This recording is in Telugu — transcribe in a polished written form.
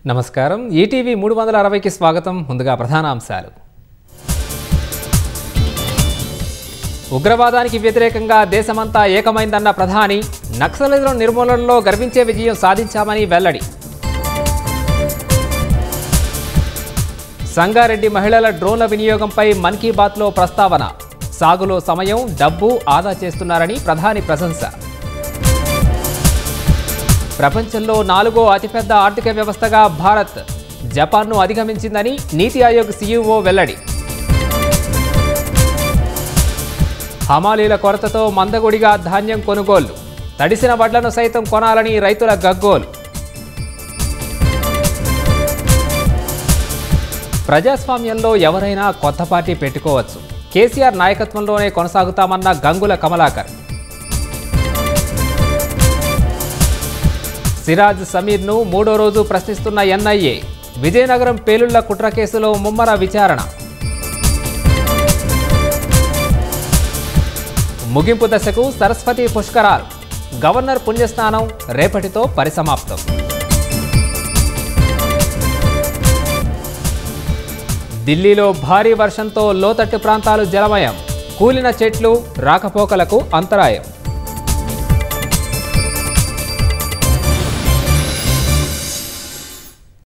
నమస్కారం ఈటీవీ 360కి స్వాగతం. ముందుగా ప్రధానాంశాలు. ఉగ్రవాదానికి వ్యతిరేకంగా దేశమంతా ఏకమైందన్న ప్రధాని, నక్సలిజం నిర్మూలనలో గర్వించే విజయం సాధించామని వెల్లడి. సంగారెడ్డి మహిళల డ్రోన్ల వినియోగంపై మన్ కీ బాత్లో ప్రస్తావన. సాగులో సమయం, డబ్బు ఆదా చేస్తున్నారని ప్రధాని ప్రశంస. ప్రపంచంలో 4వ అతిపెద్ద ఆర్థిక వ్యవస్థగా భారత్, జపాన్ను అధిగమించిందని నీతి ఆయోగ్ సీఈఓ వెల్లడి. హమాలీల కొరతతో మందగొడిగా ధాన్యం కొనుగోళ్లు, తడిసిన వడ్లను సైతం కొనాలని రైతుల గగ్గోలు. ప్రజాస్వామ్యంలో ఎవరైనా కొత్త పార్టీ పెట్టుకోవచ్చు, కేసీఆర్ నాయకత్వంలోనే కొనసాగుతామన్న గంగుల కమలాకర్. సిరాజ్ సమీర్ను 3వ రోజు ప్రశ్నిస్తున్న ఎన్ఐఏ, విజయనగరం పేలుళ్ల కుట్ర కేసులో ముమ్మర విచారణ. ముగింపు దశకు సరస్వతి పుష్కరాలు, గవర్నర్ పుణ్యస్నానం రేపటితో పరిసమాప్తం. ఢిల్లీలో భారీ వర్షంతో లోతట్టు ప్రాంతాలు జలమయం, కూలిన చెట్లు, రాకపోకలకు అంతరాయం.